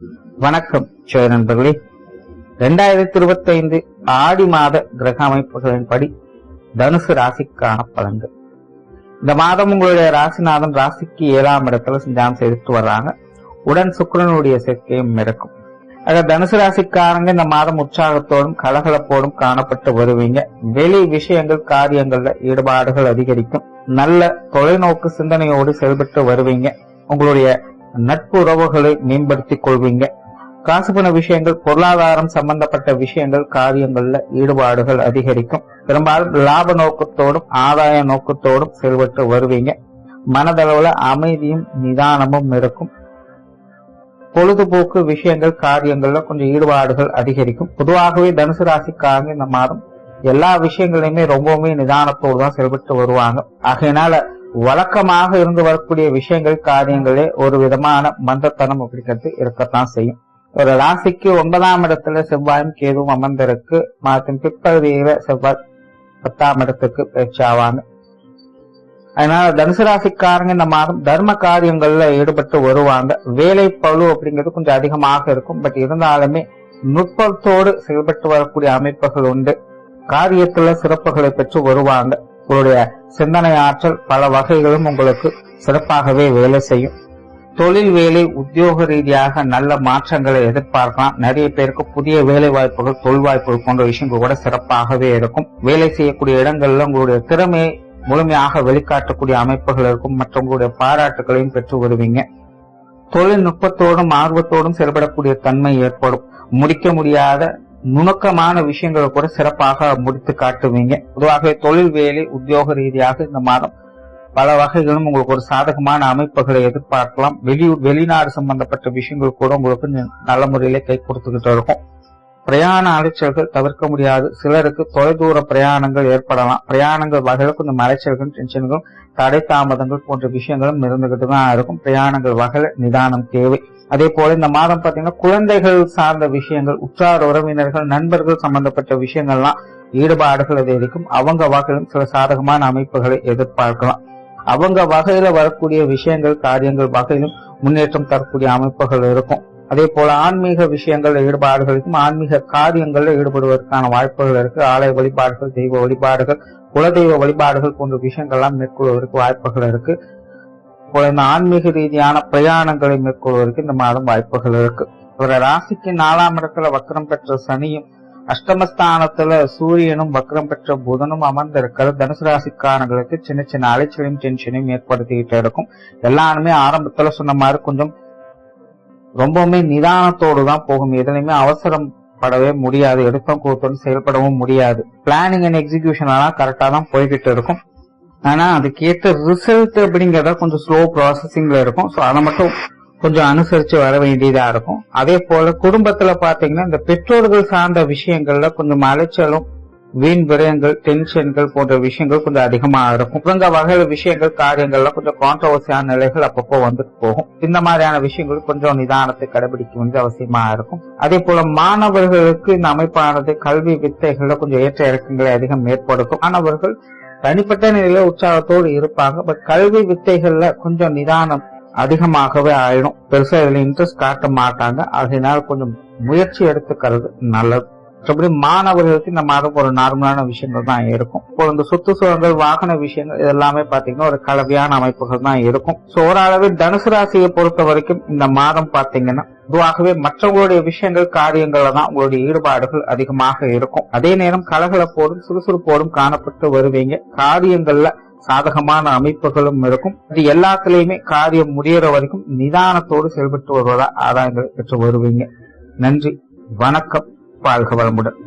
வணக்கம் நண்பர்களே. 2025 ஆடி மாத கிரக அமைப்புகளின்படி தனுசு ராசிக்கான பலன்கள். இந்த மாதம் உங்களுடைய ராசிநாதன் ராசிக்கு 7ஆம் இடத்துல சஞ்சாரம் செய்துட்டு வர்றாங்க. உடன் சுக்கிரனுடைய சேர்க்கையும் இருக்கும். ஆக தனுசு ராசிக்காரங்க இந்த மாதம் உற்சாகத்தோடும் கலகலப்போடும் காணப்பட்டு வருவீங்க. வெளி விஷயங்கள் காரியங்கள்ல ஈடுபாடுகள் அதிகரிக்கும். நல்ல தொலைநோக்கு சிந்தனையோடு செயல்பட்டு வருவீங்க. உங்களுடைய நட்பு உறவுகளை மேம்படுத்திக் கொள்வீங்க. காசு பண விஷயங்கள், பொருளாதாரம் சம்பந்தப்பட்ட விஷயங்கள், காரியங்கள்ல ஈடுபாடுகள் அதிகரிக்கும். பெரும்பாலும் லாப நோக்கத்தோடும் ஆதாய நோக்கத்தோடும் செயல்பட்டு வருவீங்க. மனதளவுல அமைதியும் நிதானமும் இருக்கும். பொழுதுபோக்கு விஷயங்கள், காரியங்கள்ல கொஞ்சம் ஈடுபாடுகள் அதிகரிக்கும். பொதுவாகவே தனுசு ராசிக்காரங்க இந்த மாதம் எல்லா விஷயங்களையுமே ரொம்பவுமே நிதானத்தோடு தான் செயல்பட்டு வருவாங்க. ஆகையினால வழக்கமாக இருந்து வரக்கூடிய விஷயங்கள், காரியங்களே ஒரு விதமான மந்தத்தனம் அப்படிங்கிறது இருக்கத்தான் செய்யும். ஒரு ராசிக்கு 9ஆம் இடத்துல செவ்வாயும் கேதுவும் அமர்ந்திருக்கு. மாதத்தின் பிற்பகுதியில செவ்வாய் 10ஆம் இடத்துக்கு பயிற்சி ஆவாங்க. அதனால தனுசு ராசிக்காரங்க இந்த மாதம் தர்ம காரியங்கள்ல ஈடுபட்டு வருவாங்க. வேலை பளு அப்படிங்கிறது கொஞ்சம் அதிகமாக இருக்கும். பட் இருந்தாலுமே நுட்பத்தோடு செயல்பட்டு வரக்கூடிய அமைப்புகள் உண்டு. காரியத்துல சிறப்புகளை பெற்று வருவாங்க. உங்களுடைய சிந்தனை ஆற்றல் பல வகைகளும் உங்களுக்கு சிறப்பாகவே வேலை செய்யும். தொழில் வேலை, உத்தியோக ரீதியாக நல்ல மாற்றங்களை எதிர்பார்க்கலாம். நிறைய பேருக்கு புதிய வேலை வாய்ப்புகள், தொழில் வாய்ப்புகள் போன்ற விஷயங்கள் கூட சிறப்பாகவே இருக்கும். வேலை செய்யக்கூடிய இடங்கள்ல உங்களுடைய திறமையை முழுமையாக வெளிக்காட்டக்கூடிய அமைப்புகள் இருக்கும். மற்றவங்களுடைய பாராட்டுகளையும் பெற்று வருவீங்க. தொழில்நுட்பத்தோடும் ஆர்வத்தோடும் செயல்படக்கூடிய தன்மை ஏற்படும். முடிக்க முடியாத நுணுக்கமான விஷயங்களை கூட சிறப்பாக முடித்து காட்டுவீங்க. பொதுவாக தொழில் வேலை, உத்தியோக ரீதியாக இந்த மாதம் பல வகைகளும் உங்களுக்கு ஒரு சாதகமான அமைப்புகளை எதிர்பார்க்கலாம். வெளிநாடு சம்பந்தப்பட்ட விஷயங்கள் கூட உங்களுக்கு நல்ல முறையில கை கொடுத்துக்கிட்டு இருக்கும். பிரயாண அலைச்சல்கள் தவிர்க்க முடியாது. சிலருக்கு தொலைதூர பிரயாணங்கள் ஏற்படலாம். பிரயாணங்கள் வகையில கொஞ்சம் அலைச்சல்கள், டென்ஷன்கள், தடை தாமதங்கள் போன்ற விஷயங்களும் இருந்துகிட்டு தான் இருக்கும். பிரயாணங்கள் வகையில நிதானம் தேவை. அதே போல இந்த மாதம் பாத்தீங்கன்னா குழந்தைகள் சார்ந்த விஷயங்கள், உற்றார் உறவினர்கள், நண்பர்கள் சம்பந்தப்பட்ட விஷயங்கள்லாம் ஈடுபாடுகள் அதிகரிக்கும். அவங்க வகையிலும் சில சாதகமான அமைப்புகளை எதிர்பார்க்கலாம். அவங்க வகையில வரக்கூடிய விஷயங்கள், காரியங்கள் வகையிலும் முன்னேற்றம் தரக்கூடிய அமைப்புகள் இருக்கும். அதே போல ஆன்மீக விஷயங்கள் ஈடுபாடுகளுக்கும் ஆன்மீக காரியங்கள்ல ஈடுபடுவதற்கான வாய்ப்புகள் இருக்கு. ஆலய வழிபாடுகள், தெய்வ வழிபாடுகள், குலதெய்வ வழிபாடுகள் போன்ற விஷயங்கள்லாம் மேற்கொள்வதற்கு வாய்ப்புகள் இருக்கு. போல இந்த ஆன்மீக ரீதியான பிரயாணங்களை மேற்கொள்வதற்கு இந்த மாதம் வாய்ப்புகள் இருக்கு. ஒரு ராசிக்கு 4ஆம் இடத்துல வக்ரம் பெற்ற சனியும், அஷ்டமஸ்தானத்துல சூரியனும் வக்ரம் பெற்ற புதனும் அமர்ந்திருக்கிற தனுசு ராசிக்காரங்களுக்கு சின்ன சின்ன அலைச்சலையும் டென்ஷனையும் ஏற்படுத்திக்கிட்டு இருக்கும். எல்லாருமே ஆரம்பத்துல சொன்ன மாதிரி கொஞ்சம் ரொம்பவுமே நிதானத்தோடு தான் போகும். எதுலையுமே அவசரம் படவே முடியாது. எடுத்தோம் கூத்தோடு செயல்படவும் முடியாது. பிளானிங் அண்ட் எக்ஸிகியூஷன் எல்லாம் கரெக்டா தான் போய்கிட்டு இருக்கும். ஆனா அதுக்கேற்ற ரிசல்ட் அப்படிங்கறத கொஞ்சம் ஸ்லோ ப்ராசஸிங்ல இருக்கும். சோ அதை மட்டும் கொஞ்சம் அனுசரிச்சு வர வேண்டியதா இருக்கும். அதே போல குடும்பத்துல பாத்தீங்கன்னா இந்த பெற்றோர்கள் சார்ந்த விஷயங்கள்ல கொஞ்சம் அலைச்சலும், வீண் விரயங்கள், டென்ஷன்கள் போன்ற விஷயங்கள் கொஞ்சம் அதிகமா இருக்கும். இவங்க வகையில விஷயங்கள், காரியங்கள்ல கொஞ்சம் கான்ட்ரவர்சியான நிலைகள் அப்பப்போ வந்துட்டு போகும். இந்த மாதிரியான விஷயங்கள் கொஞ்சம் நிதானத்தை கடைபிடிக்க வேண்டிய அவசியமா இருக்கும். அதே போல மாணவர்களுக்கு இந்த அமைப்பானது கல்வி வித்தைகள்ல கொஞ்சம் ஏற்ற இறக்கங்களை அதிகம் ஏற்படுத்தும். மாணவர்கள் தனிப்பட்ட நிலையில உற்சாகத்தோடு இருப்பாங்க. பட் கல்வி வித்தைகள்ல கொஞ்சம் நிதானம் அதிகமாகவே ஆயிடும். பெருசா இதுல இன்ட்ரெஸ்ட் காட்ட மாட்டாங்க. அதனால கொஞ்சம் முயற்சி எடுத்துக்கிறது நல்லது. மற்றபடி மாணவர்களுக்கு இந்த மாதம் ஒரு நார்மலான விஷயங்கள் தான் இருக்கும். இப்போ இந்த சொத்து சுகங்கள், வாகன விஷயங்கள் இதெல்லாமே பாத்தீங்கன்னா ஒரு கலவையான அமைப்புகள் தான் இருக்கும். சோ ஓரளவு தனுசு ராசியை பொறுத்த வரைக்கும் இந்த மாதம் பாத்தீங்கன்னா பொதுவாகவே மற்றவங்களுடைய விஷயங்கள், காரியங்கள்ல தான் உங்களுடைய ஈடுபாடுகள் அதிகமாக இருக்கும். அதே நேரம் கலகலப்போடும் சுறுசுறுப்போடும் காணப்பட்டு வருவீங்க. காரியங்கள்ல சாதகமான அமைப்புகளும் இருக்கும். இது எல்லாத்திலையுமே காரியம் முடிகிற வரைக்கும் நிதானத்தோடு செயல்பட்டு வருவதா ஆதாயங்களை பெற்று வருவீங்க. நன்றி, வணக்கம், வாழ்க வளமுடன்.